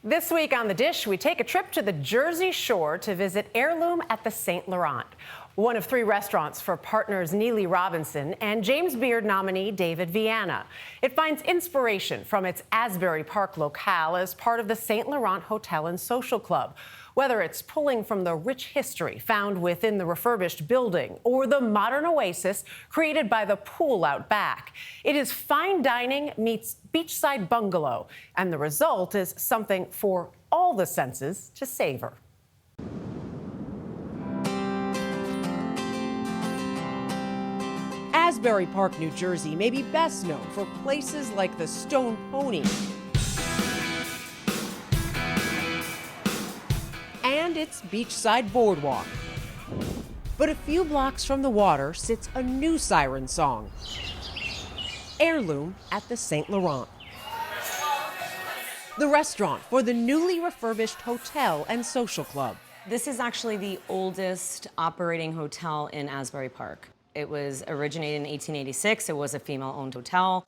This week on The Dish, we take a trip to the Jersey Shore to visit Heirloom at the St. Laurent, one of 3 restaurants for partners Neely Robinson and James Beard nominee David Viana. It finds inspiration from its Asbury Park locale as part of the St. Laurent Hotel and Social Club. Whether it's pulling from the rich history found within the refurbished building or the modern oasis created by the pool out back, it is fine dining meets beachside bungalow, and the result is something for all the senses to savor. Asbury Park, New Jersey may be best known for places like the Stone Pony and its beachside boardwalk. But a few blocks from the water sits a new siren song, Heirloom at the St. Laurent, the restaurant for the newly refurbished hotel and social club. This is actually the oldest operating hotel in Asbury Park. It was originated in 1886. It was a female-owned hotel.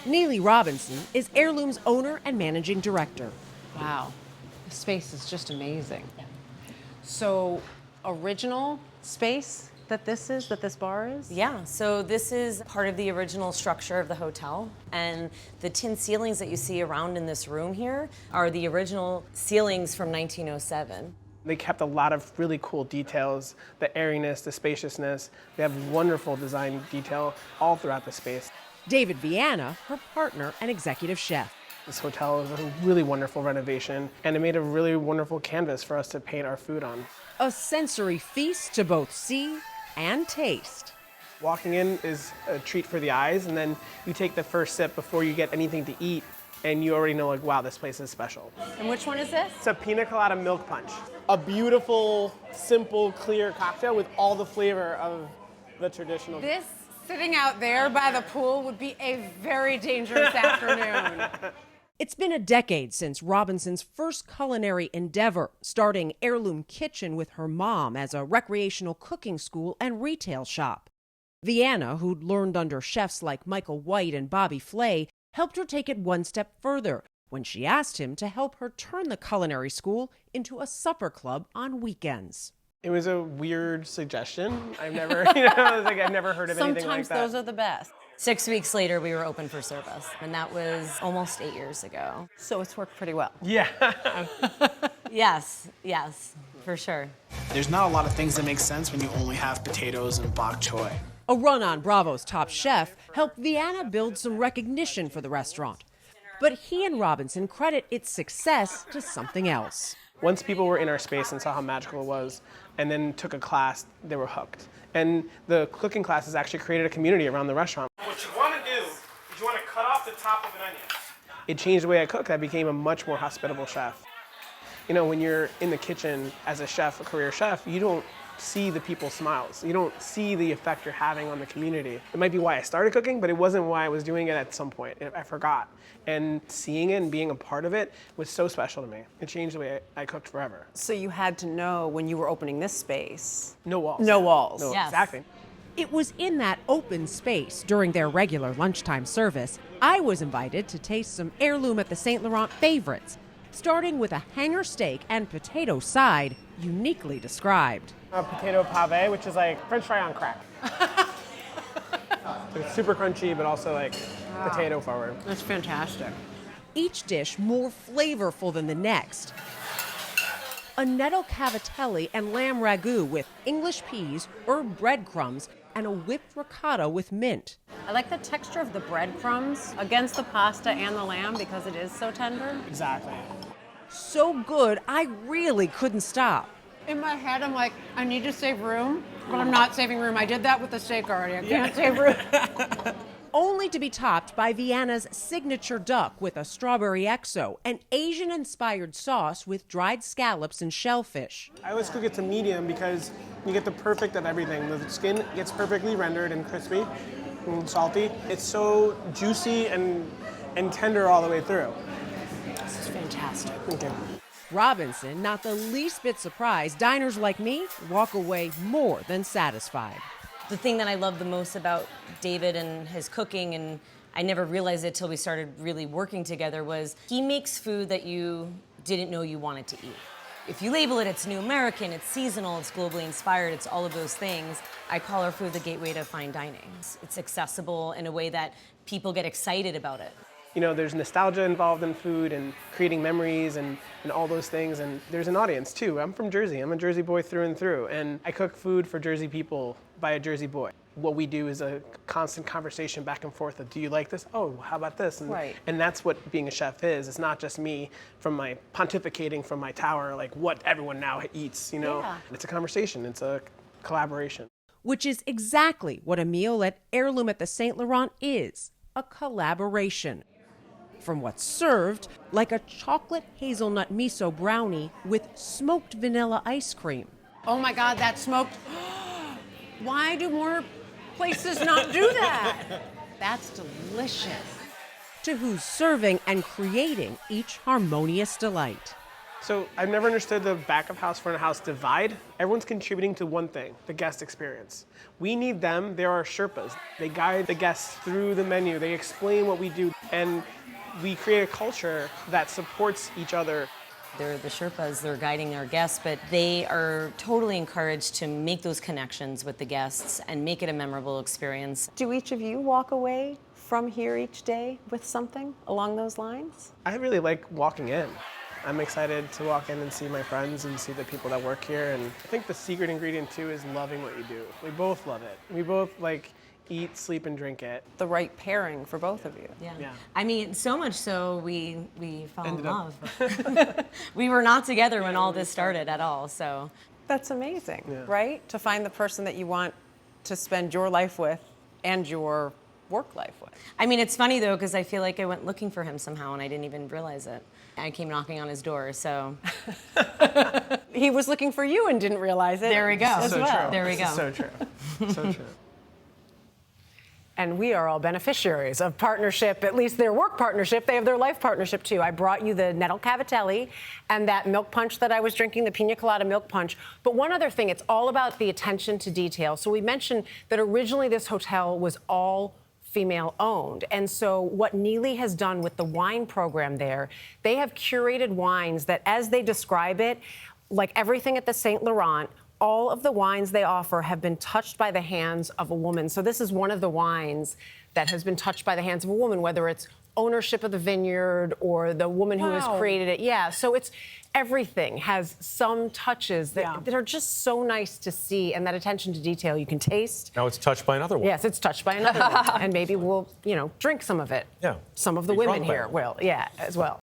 Neely Robinson is Heirloom's owner and managing director. Wow, the space is just amazing. So, original space that this bar is? Yeah, so this is part of the original structure of the hotel. And the tin ceilings that you see around in this room here are the original ceilings from 1907. They kept a lot of really cool details, the airiness, the spaciousness. They have wonderful design detail all throughout the space. David Viana, her partner and executive chef. This hotel is a really wonderful renovation, and it made a really wonderful canvas for us to paint our food on. A sensory feast to both see and taste. Walking in is a treat for the eyes, and then you take the first sip before you get anything to eat, and you already know, like, wow, this place is special. And which one is this? It's a pina colada milk punch. A beautiful, simple, clear cocktail with all the flavor of the traditional. This, sitting out there by the pool, would be a very dangerous afternoon. It's been a decade since Robinson's first culinary endeavor, starting Heirloom Kitchen with her mom as a recreational cooking school and retail shop. Viana, who'd learned under chefs like Michael White and Bobby Flay, helped her take it one step further when she asked him to help her turn the culinary school into a supper club on weekends. It was a weird suggestion. I've never, I've never heard of anything like Sometimes that. those are the best. 6 weeks later, we were open for service, and that was almost 8 years ago. So it's worked pretty well. Yeah. Yes, for sure. There's not a lot of things that make sense when you only have potatoes and bok choy. A run on Bravo's Top Chef helped Viana build some recognition for the restaurant. But he and Robinson credit its success to something else. Once people were in our space and saw how magical it was, and then took a class, they were hooked. And the cooking classes actually created a community around the restaurant. What you want to do is you want to cut off the top of an onion. It changed the way I cook. I became a much more hospitable chef. You know, when you're in the kitchen as a chef, a career chef, you don't see the people's smiles. You don't see the effect you're having on the community. It might be why I started cooking, but it wasn't why I was doing it at some point. I forgot. And seeing it and being a part of it was so special to me. It changed the way I cooked forever. So you had to know when you were opening this space. No walls. No walls. No, Yes. Exactly. It was in that open space during their regular lunchtime service I was invited to taste some Heirloom at the St. Laurent favorites, starting with a hanger steak and potato side, uniquely described. A potato pave, which is like French fry on crack. It's super crunchy, but also like potato forward. That's fantastic. Each dish more flavorful than the next. A nettle cavatelli and lamb ragu with English peas, herb breadcrumbs, and a whipped ricotta with mint. I like the texture of the breadcrumbs against the pasta and the lamb because it is so tender. Exactly. So good, I really couldn't stop. In my head, I'm like, I need to save room, but I'm not saving room. I did that with the steak already. I can't save room. Only to be topped by Viana's signature duck with a strawberry XO, an Asian-inspired sauce with dried scallops and shellfish. I always cook it to medium because you get the perfect of everything. The skin gets perfectly rendered and crispy and salty. It's so juicy and tender all the way through. This is fantastic. Okay. Robinson, not the least bit surprised, diners like me walk away more than satisfied. The thing that I love the most about David and his cooking, and I never realized it till we started really working together, was he makes food that you didn't know you wanted to eat. If you label it, it's new American, it's seasonal, it's globally inspired, it's all of those things. I call our food the gateway to fine dining. It's accessible in a way that people get excited about it. You know, there's nostalgia involved in food and creating memories and all those things, and there's an audience too. I'm from Jersey, I'm a Jersey boy through and through, and I cook food for Jersey people by a Jersey boy. What we do is a constant conversation back and forth of, do you like this? Oh, how about this? And that's what being a chef is. It's not just me from my pontificating from my tower, like what everyone now eats, you know? Yeah. It's a conversation, it's a collaboration. Which is exactly what a meal at Heirloom at the St. Laurent is, a collaboration. From what's served, like a chocolate hazelnut miso brownie with smoked vanilla ice cream. Oh my God, that smoked. Why do more places not do that? That's delicious. To who's serving and creating each harmonious delight. So I've never understood the back of house, front of house divide. Everyone's contributing to one thing, the guest experience. We need them, they're our Sherpas. They guide the guests through the menu, they explain what we do, and we create a culture that supports each other. They're the Sherpas, they're guiding their guests, but they are totally encouraged to make those connections with the guests and make it a memorable experience. Do each of you walk away from here each day with something along those lines? I really like walking in. I'm excited to walk in and see my friends and see the people that work here, and I think the secret ingredient too is loving what you do. We both love it. We both eat, sleep, and drink it. The right pairing for both of you. Yeah. I mean, so much so we fell in love. We were not together when all this started at all, so. That's amazing, right? To find the person that you want to spend your life with and your work life with. I mean, it's funny though, because I feel like I went looking for him somehow and I didn't even realize it. I came knocking on his door, so. He was looking for you and didn't realize it. There we go. As well. There we go. So true. So true. And we are all beneficiaries of partnership, at least their work partnership. They have their life partnership too. I brought you the nettle cavatelli and that milk punch that I was drinking, the pina colada milk punch. But one other thing, it's all about the attention to detail. So we mentioned that originally this hotel was all female owned. And so what Neely has done with the wine program there, they have curated wines that, as they describe it, like everything at the St. Laurent, all of the wines they offer have been touched by the hands of a woman. So this is one of the wines that has been touched by the hands of a woman, whether it's ownership of the vineyard or the woman who has created it. Yeah, so it's everything has some touches that are just so nice to see, and that attention to detail you can taste. Now it's touched by another one. Yes, it's touched by another one. And maybe we'll, drink some of it. Yeah. Some of the Be women drunk by here it. will, as well.